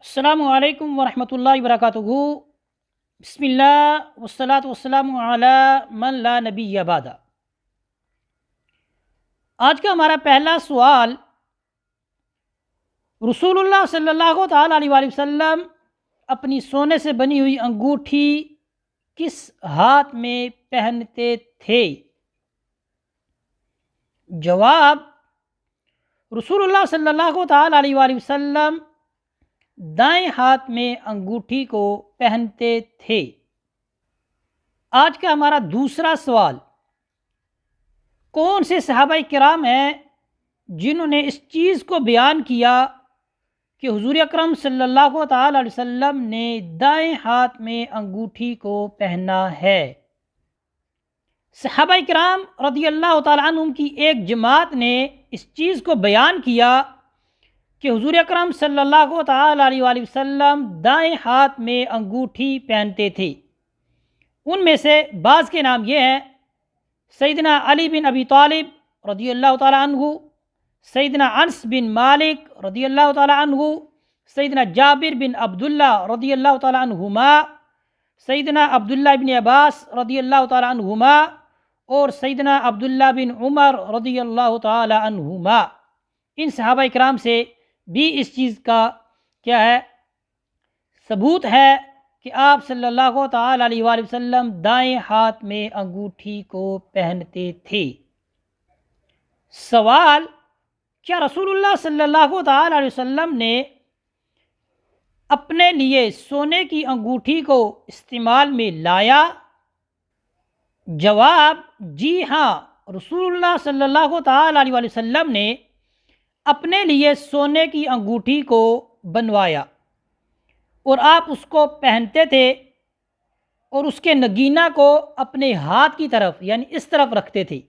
السلام علیکم ورحمۃ اللہ وبرکاتہ۔ بسم اللہ والصلاۃ والسلام علی من لا نبی بعد۔ آج کا ہمارا پہلا سوال، رسول اللہ صلی اللہ تعالیٰ علیہ وآلہ وسلم اپنی سونے سے بنی ہوئی انگوٹھی کس ہاتھ میں پہنتے تھے؟ جواب، رسول اللہ صلی اللہ تعالیٰ علیہ وآلہ وسلم دائیں ہاتھ میں انگوٹھی کو پہنتے تھے۔ آج کا ہمارا دوسرا سوال، کون سے صحابہ کرام ہیں جنہوں نے اس چیز کو بیان کیا کہ حضور اکرم صلی اللہ تعالیٰ علیہ وسلم نے دائیں ہاتھ میں انگوٹھی کو پہنا ہے؟ صحابہ کرام رضی اللہ تعالیٰ عنہم کی ایک جماعت نے اس چیز کو بیان کیا کہ حضور اکرم صلی اللہ تعالیٰ علیہ وآلہ وسلم دائیں ہاتھ میں انگوٹھی پہنتے تھے۔ ان میں سے بعض کے نام یہ ہیں: سیدنا علی بن ابی طالب رضی اللہ تعالیٰ عنہ، سیدنا انس بن مالک رضی اللہ تعالیٰ عنہ، سیدنا جابر بن عبداللہ رضی اللہ تعالیٰ عنہما، سیدنا عبداللہ بن عباس رضی اللہ تعالیٰ عنہما، اور سیدنا عبداللہ بن عمر رضی اللہ تعالیٰ عنہما۔ ان صحابہ کرام سے بھی اس چیز کا کیا ہے؟ ثبوت ہے کہ آپ صلی اللہ تعالیٰ علیہ وآلہ وسلم دائیں ہاتھ میں انگوٹھی کو پہنتے تھے۔ سوال، کیا رسول اللہ صلی اللہ تعالیٰ علیہ وسلم نے اپنے لیے سونے کی انگوٹھی کو استعمال میں لایا؟ جواب، جی ہاں، رسول اللہ صلی اللہ تعالیٰ علیہ وآلہ وسلم نے اپنے لیے سونے کی انگوٹھی کو بنوایا اور آپ اس کو پہنتے تھے اور اس کے نگینہ کو اپنے ہاتھ کی طرف یعنی اس طرف رکھتے تھے۔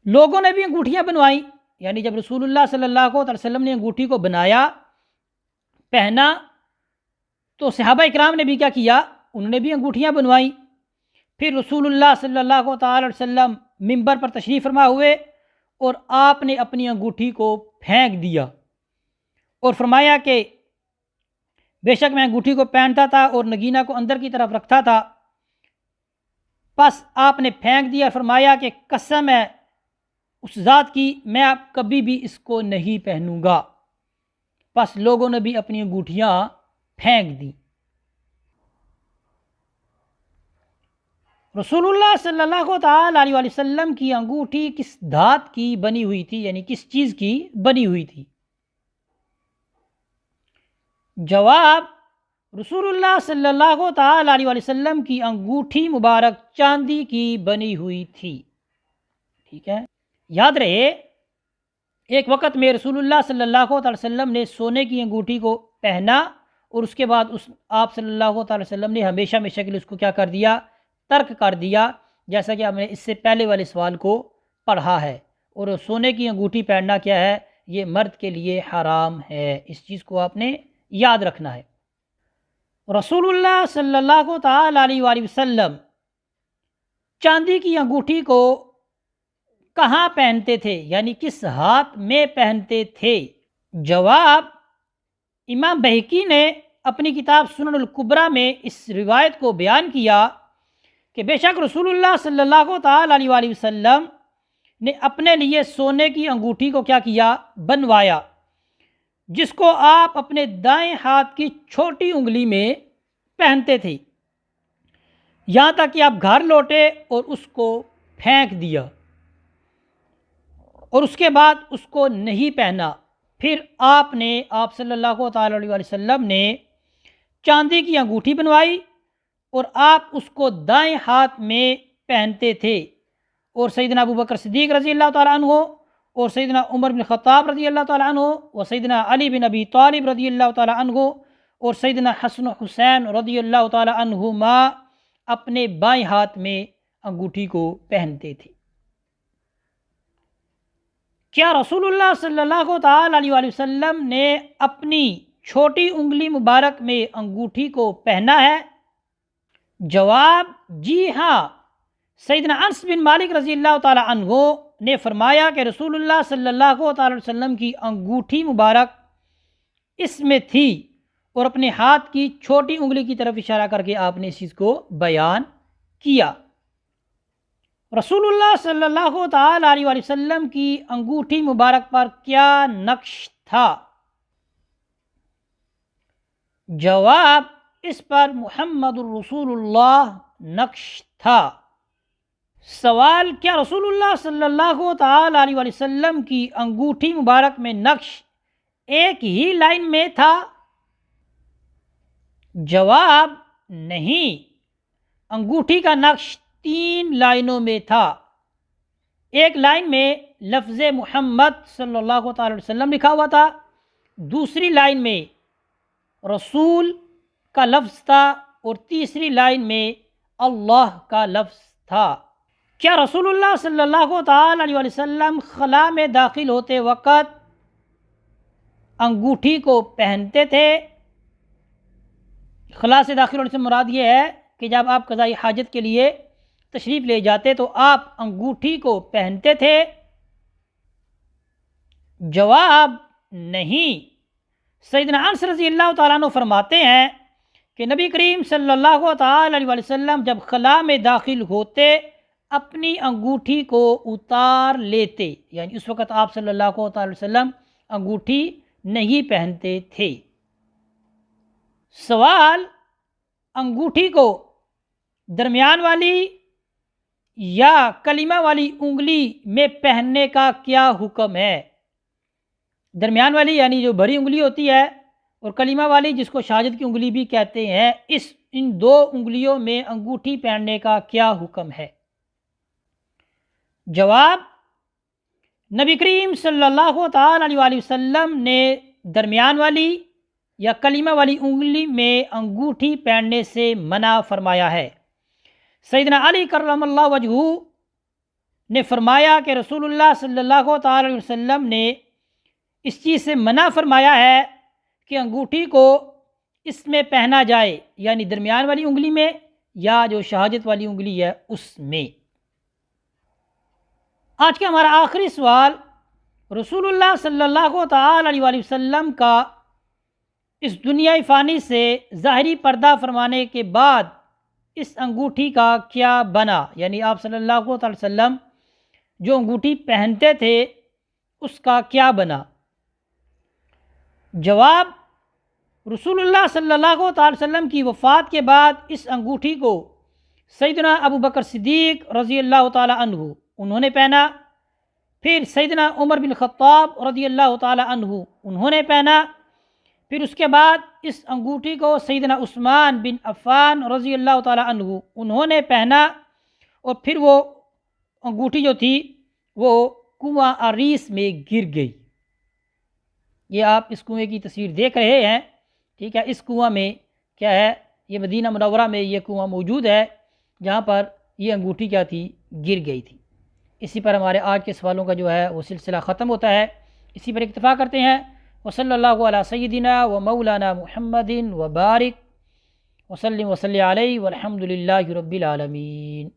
لوگوں نے بھی انگوٹھیاں بنوائیں، یعنی جب رسول اللہ صلی اللہ علیہ وسلم نے انگوٹھی کو بنایا، پہنا، تو صحابہ اکرام نے بھی کیا کیا؟ انہوں نے بھی انگوٹھیاں بنوائیں۔ پھر رسول اللہ صلی اللہ تعالی علیہ وسلم ممبر پر تشریف فرما ہوئے اور آپ نے اپنی انگوٹھی کو پھینک دیا اور فرمایا کہ بے شک میں انگوٹھی کو پہنتا تھا اور نگینہ کو اندر کی طرف رکھتا تھا، بس آپ نے پھینک دیا، فرمایا کہ قسم ہے اس ذات کی، میں اب کبھی بھی اس کو نہیں پہنوں گا۔ بس لوگوں نے بھی اپنی انگوٹھیاں پھینک دیں۔ رسول اللہ صلی اللہ تعالیٰ علیہ وسلم کی انگوٹھی کس دھات کی بنی ہوئی تھی، یعنی کس چیز کی بنی ہوئی تھی؟ جواب، رسول اللہ صلی اللہ تعالیٰ علیہ وسلم کی انگوٹھی مبارک چاندی کی بنی ہوئی تھی۔ ٹھیک ہے، یاد رہے، ایک وقت میں رسول اللہ صلی اللہ تعالی وسلم نے سونے کی انگوٹھی کو پہنا اور اس کے بعد آپ صلی اللہ تعالی وسلم نے ہمیشہ ہمیشہ کے لیے اس کو کیا کر دیا؟ ترک کر دیا، جیسا کہ ہم نے اس سے پہلے والے سوال کو پڑھا ہے۔ اور سونے کی انگوٹھی پہننا کیا ہے؟ یہ مرد کے لیے حرام ہے، اس چیز کو آپ نے یاد رکھنا ہے۔ رسول اللہ صلی اللہ تعالی علیہ وآلہ وسلم چاندی کی انگوٹھی کو کہاں پہنتے تھے، یعنی کس ہاتھ میں پہنتے تھے؟ جواب، امام بہقی نے اپنی کتاب سنن الکبریٰ میں اس روایت کو بیان کیا کہ بے شک رسول اللہ صلی اللہ تعالیٰ علیہ وآلہ وسلم نے اپنے لیے سونے کی انگوٹھی کو کیا کیا؟ بنوایا، جس کو آپ اپنے دائیں ہاتھ کی چھوٹی انگلی میں پہنتے تھے، یہاں تک کہ آپ گھر لوٹے اور اس کو پھینک دیا اور اس کے بعد اس کو نہیں پہنا۔ پھر آپ صلی اللہ تعالیٰ علیہ وسلم نے چاندی کی انگوٹھی بنوائی اور آپ اس کو دائیں ہاتھ میں پہنتے تھے، اور سیدنا ابو بکر صدیق رضی اللہ تعالیٰ عنہ اور سیدنا عمر بن خطاب رضی اللہ تعالیٰ عنہ اور سیدنا علی بن ابی طالب رضی اللہ تعالیٰ عنہ اور سیدنا حسن و حسین رضی اللہ تعالیٰ عنہما اپنے بائیں ہاتھ میں انگوٹھی کو پہنتے تھے۔ کیا رسول اللہ صلی اللہ تعالیٰ علیہ وآلہ وسلم نے اپنی چھوٹی انگلی مبارک میں انگوٹھی کو پہنا ہے؟ جواب، جی ہاں، سیدنا انس بن مالک رضی اللہ تعالیٰ عنہ نے فرمایا کہ رسول اللہ صلی اللہ تعالیٰ علیہ وسلم کی انگوٹھی مبارک اس میں تھی، اور اپنے ہاتھ کی چھوٹی انگلی کی طرف اشارہ کر کے آپ نے اس چیز کو بیان کیا۔ رسول اللہ صلی اللہ تعالی علیہ وآلہ وسلم کی انگوٹھی مبارک پر کیا نقش تھا؟ جواب، اس پر محمد الرسول اللہ نقش تھا۔ سوال، کیا رسول اللہ صلی اللہ تعالی علیہ وآلہ وسلم کی انگوٹھی مبارک میں نقش ایک ہی لائن میں تھا؟ جواب، نہیں، انگوٹھی کا نقش 3 لائنوں میں تھا۔ ایک لائن میں لفظ محمد صلی اللہ تعالی علیہ وسلم لکھا ہوا تھا، دوسری لائن میں رسول کا لفظ تھا، اور تیسری لائن میں اللہ کا لفظ تھا۔ کیا رسول اللہ صلی اللہ تعالی علیہ وسلم خلا میں داخل ہوتے وقت انگوٹھی کو پہنتے تھے؟ خلا سے داخل ہونے سے مراد یہ ہے کہ جب آپ قضائی حاجت کے لیے تشریف لے جاتے تو آپ انگوٹھی کو پہنتے تھے؟ جواب، نہیں۔ سیدنا انس رضی اللہ تعالیٰ عنہ فرماتے ہیں کہ نبی کریم صلی اللہ تعالی علیہ وسلم جب خلا میں داخل ہوتے اپنی انگوٹھی کو اتار لیتے، یعنی اس وقت آپ صلی اللہ تعالی وسلم انگوٹھی نہیں پہنتے تھے۔ سوال، انگوٹھی کو درمیان والی یا کلیمہ والی انگلی میں پہننے کا کیا حکم ہے؟ درمیان والی یعنی جو بڑی انگلی ہوتی ہے، اور کلیمہ والی جس کو شہادت کی انگلی بھی کہتے ہیں، ان 2 انگلیوں میں انگوٹھی پہننے کا کیا حکم ہے؟ جواب، نبی کریم صلی اللہ تعالی علیہ وسلم نے درمیان والی یا کلیمہ والی انگلی میں انگوٹھی پہننے سے منع فرمایا ہے۔ سیدنا علی کرم اللہ وجہہ نے فرمایا کہ رسول اللہ صلی اللہ تعالی علیہ وسلم نے اس چیز سے منع فرمایا ہے کہ انگوٹھی کو اس میں پہنا جائے، یعنی درمیان والی انگلی میں یا جو شہادت والی انگلی ہے اس میں۔ آج کا ہمارا آخری سوال، رسول اللہ صلی اللہ تعالی علیہ وسلم کا اس دنیائے فانی سے ظاہری پردہ فرمانے کے بعد اس انگوٹھی کا کیا بنا؟ یعنی آپ صلی اللہ تعالی وسلم جو انگوٹھی پہنتے تھے اس کا کیا بنا؟ جواب، رسول اللہ صلی اللہ تعالی وسلم کی وفات کے بعد اس انگوٹھی کو سیدنا ابو بکر صدیق رضی اللہ تعالی عنہ انہوں نے پہنا، پھر سیدنا عمر بن خطاب رضی اللہ تعالی عنہ انہوں نے پہنا، پھر اس کے بعد اس انگوٹھی کو سیدنا عثمان بن عفان رضی اللہ تعالی عنہ انہوں نے پہنا، اور پھر وہ انگوٹھی جو تھی وہ کنواں عریس میں گر گئی۔ یہ آپ اس کنویں کی تصویر دیکھ رہے ہیں، ٹھیک ہے۔ اس کنواں میں کیا ہے، یہ مدینہ منورہ میں یہ کنواں موجود ہے جہاں پر یہ انگوٹھی کیا تھی، گر گئی تھی۔ اسی پر ہمارے آج کے سوالوں کا جو ہے وہ سلسلہ ختم ہوتا ہے، اسی پر اکتفا کرتے ہیں۔ وصلی اللہ علی سیدنا و مولانا محمد وبارک وسلم علیہ والحمد للہ رب العالمین۔